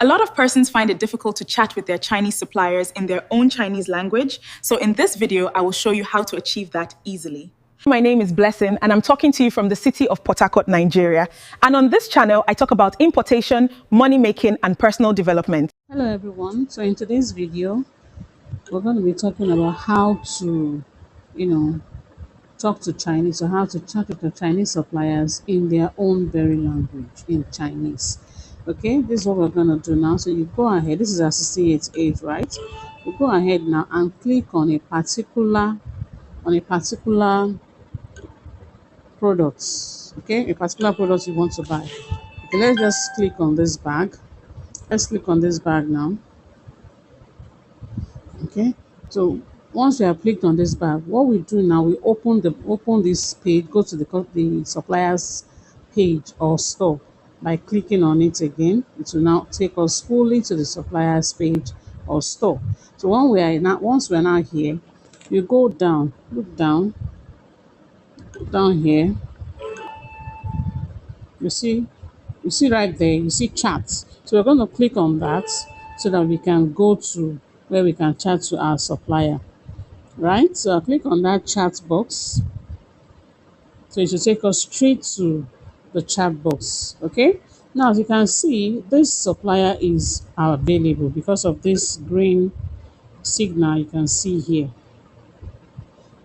A lot of persons find it difficult to chat with their Chinese suppliers in their own Chinese language. So in this video, I will show you how to achieve that easily. My name is Blessing, and I'm talking to you from the city of Port Harcourt, Nigeria. And on this channel, I talk about importation, money making, and personal development. Hello everyone. So in today's video, we're going to be talking about how to, talk to Chinese, or how to chat with the Chinese suppliers in their own very language, in Chinese. Okay, this is what we're going to do now. So you go ahead. This is our 68, right? You go ahead now and click on a particular product. Okay, a particular product you want to buy. Okay, let's just click on this bag. Let's click on this bag now. Okay, so once we have clicked on this bag, what we do now, we open this page, go to the suppliers page or store by clicking on it again. It will now take us fully to the suppliers page or store. So once we are now here, you go down, look down here. You see right there, you see chat. So we're going to click on that so that we can go to where we can chat to our supplier. Right? So I'll click on that chat box. So it should take us straight to the chat box. Okay? Now, as you can see, this supplier is available because of this green signal you can see here.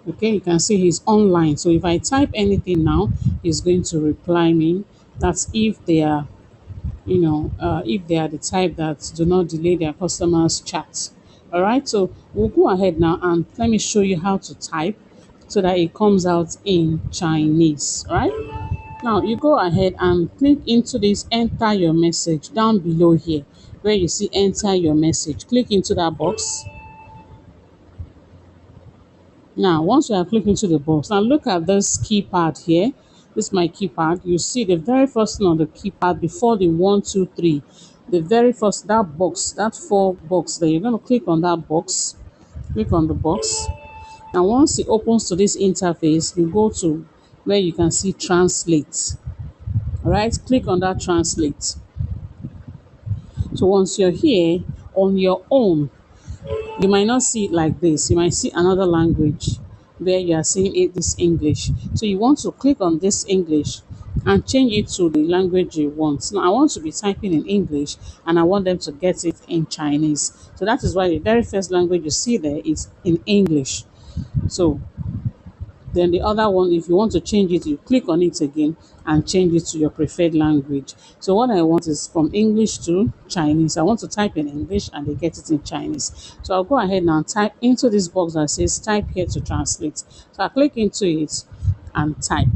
Okay, you can see he's online. So if I type anything now, he's going to reply me. That's if they are, if they are the type that do not delay their customers' chat. All right, so we'll go ahead now and let me show you how to type so that it comes out in Chinese. All right, now you go ahead and click into this enter your message down below here where you see enter your message. Click into that box. Now, once you have clicked into the box, now look at this keypad here. This is my keypad. You see the very first thing on the keypad before the 1, 2, 3. The very first, that box, that 4 box there. You're going to click on that box. Click on the box. Now, once it opens to this interface, you go to where you can see translate. All right, click on that translate. So once you're here on your own, you might not see it like this. You might see another language where you are seeing it this English. So you want to click on this English and change it to the language you want. Now I want to be typing in English and I want them to get it in Chinese. So that is why the very first language you see there is in English. So then the other one, if you want to change it, you click on it again and change it to your preferred language. So what I want is from English to Chinese. I want to type in English and they get it in Chinese. So I'll go ahead now and type into this box that says type here to translate. So I click into it and type.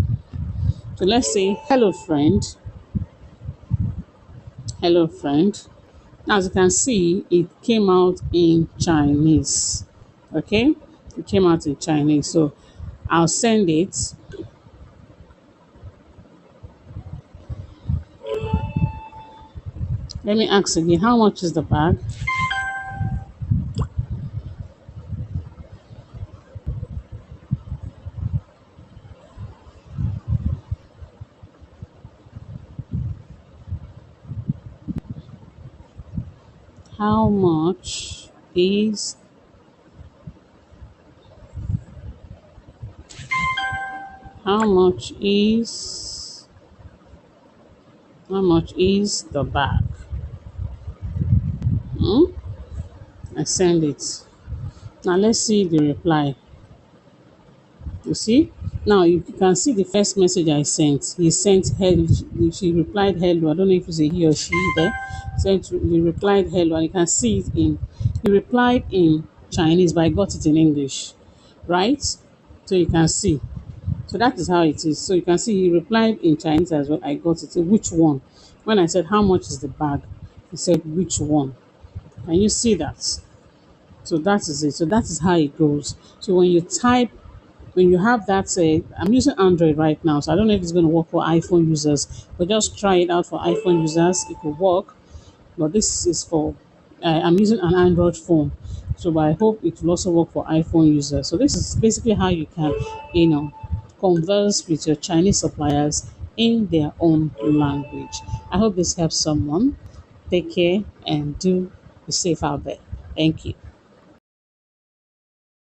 So let's say, hello friend. Hello friend. Now, as you can see, it came out in Chinese. Okay? It came out in Chinese. So I'll send it. Let me ask again, how much is the bag? How much is the bag? I send it. Now let's see the reply. You see? Now you can see the first message I sent. He sent hello. She replied hello. I don't know if it's a he or she there. He replied hello, and you can see it he replied in Chinese, but I got it in English. Right? So you can see. So that is how it is. So you can see he replied in Chinese as well. I got it. So which one? When I said how much is the bag, he said which one. Can you see that? So that is it. So that is how it goes. So when you type, when you have that, I'm using Android right now, so I don't know if it's going to work for iPhone users, but just try it out for iPhone users. It will work. But this is for, I'm using an Android phone. So I hope it will also work for iPhone users. So this is basically how you can, converse with your Chinese suppliers in their own language. I hope this helps someone. Take care and do be safe out there. Thank you.